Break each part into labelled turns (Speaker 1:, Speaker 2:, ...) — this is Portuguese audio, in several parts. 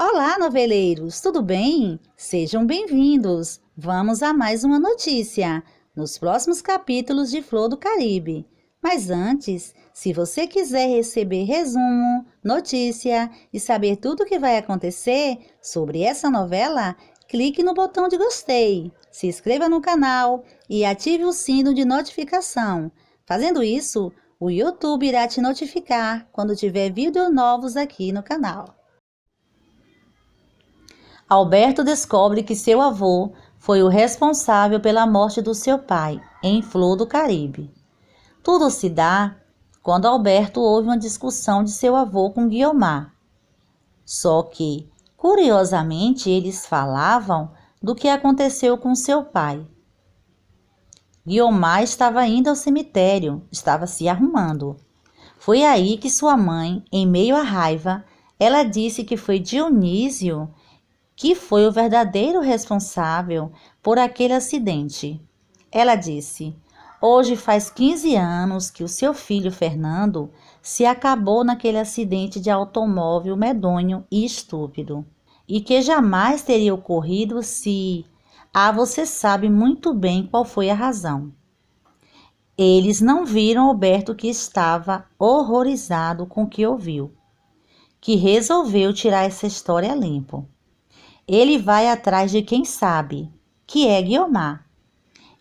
Speaker 1: Olá, noveleiros, tudo bem? Sejam bem-vindos. Vamos a mais uma notícia nos próximos capítulos de Flor do Caribe. Mas antes, se você quiser receber resumo, notícia e saber tudo o que vai acontecer sobre essa novela, clique no botão de gostei, se inscreva no canal e ative o sino de notificação. Fazendo isso, o YouTube irá te notificar quando tiver vídeos novos aqui no canal. Alberto descobre que seu avô foi o responsável pela morte do seu pai, em Flor do Caribe. Tudo se dá quando Alberto ouve uma discussão de seu avô com Guiomar. Só que, curiosamente, eles falavam do que aconteceu com seu pai. Guiomar estava indo ao cemitério, estava se arrumando. Foi aí que sua mãe, em meio à raiva, ela disse que foi Dionísio que foi o verdadeiro responsável por aquele acidente. Ela disse: hoje faz 15 anos que o seu filho Fernando se acabou naquele acidente de automóvel medonho e estúpido, e que jamais teria ocorrido se... você sabe muito bem qual foi a razão. Eles não viram Alberto, que estava horrorizado com o que ouviu, que resolveu tirar essa história limpo. Ele vai atrás de quem sabe, que é Guiomar,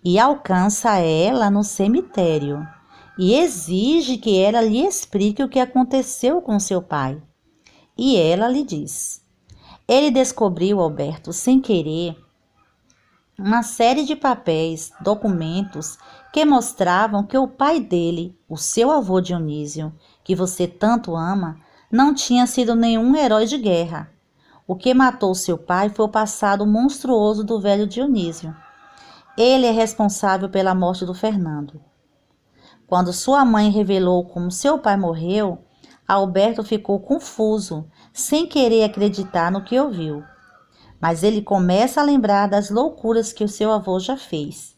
Speaker 1: e alcança ela no cemitério e exige que ela lhe explique o que aconteceu com seu pai. E ela lhe diz. Ele descobriu, Alberto, sem querer, uma série de papéis, documentos que mostravam que o pai dele, o seu avô Dionísio, que você tanto ama, não tinha sido nenhum herói de guerra. O que matou seu pai foi o passado monstruoso do velho Dionísio. Ele é responsável pela morte do Fernando. Quando sua mãe revelou como seu pai morreu, Alberto ficou confuso, sem querer acreditar no que ouviu. Mas ele começa a lembrar das loucuras que o seu avô já fez.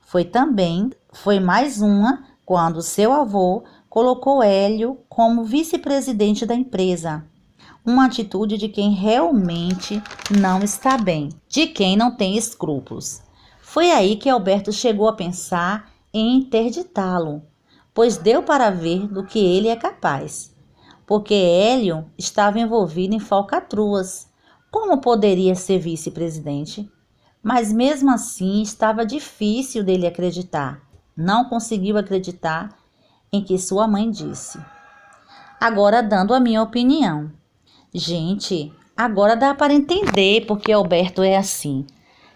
Speaker 1: Foi mais uma quando seu avô colocou Hélio como vice-presidente da empresa. Uma atitude de quem realmente não está bem, de quem não tem escrúpulos. Foi aí que Alberto chegou a pensar em interditá-lo, pois deu para ver do que ele é capaz. Porque Hélio estava envolvido em falcatruas. Como poderia ser vice-presidente? Mas mesmo assim estava difícil dele acreditar. Não conseguiu acreditar em que sua mãe disse. Agora, dando a minha opinião. Gente, agora dá para entender porque Alberto é assim.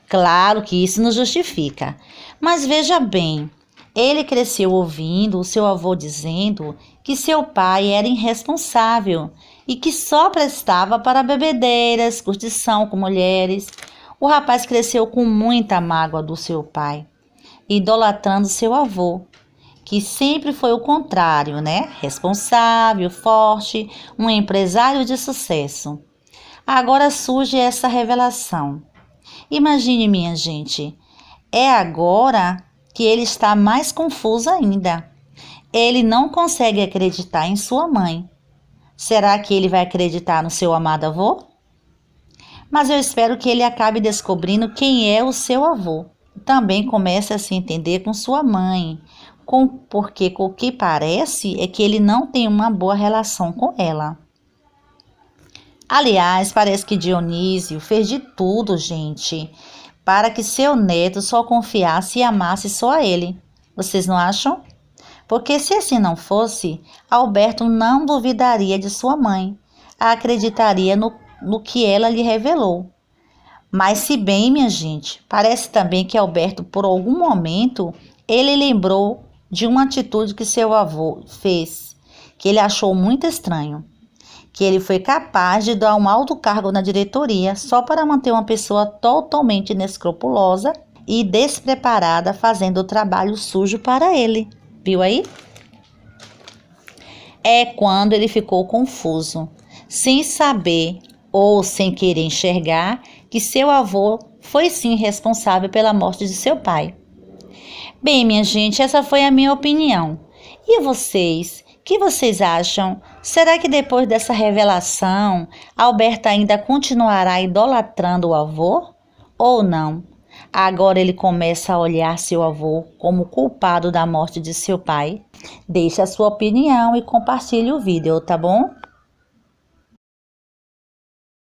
Speaker 1: Claro que isso não justifica, mas veja bem, ele cresceu ouvindo o seu avô dizendo que seu pai era irresponsável e que só prestava para bebedeiras, curtição com mulheres. O rapaz cresceu com muita mágoa do seu pai, idolatrando seu avô, que sempre foi o contrário, né? Responsável, forte, um empresário de sucesso. Agora surge essa revelação. Imagine, minha gente, é agora que ele está mais confuso ainda. Ele não consegue acreditar em sua mãe. Será que ele vai acreditar no seu amado avô? Mas eu espero que ele acabe descobrindo quem é o seu avô. Também comece a se entender com sua mãe, porque o que parece é que ele não tem uma boa relação com ela. Aliás, parece que Dionísio fez de tudo, gente, para que seu neto só confiasse e amasse só a ele. Vocês não acham? Porque se assim não fosse, Alberto não duvidaria de sua mãe, acreditaria no que ela lhe revelou. Mas se bem, minha gente, parece também que Alberto, por algum momento, ele lembrou de uma atitude que seu avô fez, que ele achou muito estranho, que ele foi capaz de dar um alto cargo na diretoria só para manter uma pessoa totalmente inescrupulosa e despreparada fazendo o trabalho sujo para ele. Viu aí? É quando ele ficou confuso, sem saber ou sem querer enxergar que seu avô foi sim responsável pela morte de seu pai. Bem, minha gente, essa foi a minha opinião. E vocês? O que vocês acham Será que depois dessa revelação, Alberto ainda continuará idolatrando o avô? Ou não? Agora ele começa a olhar seu avô como culpado da morte de seu pai? Deixe a sua opinião e compartilhe o vídeo, tá bom?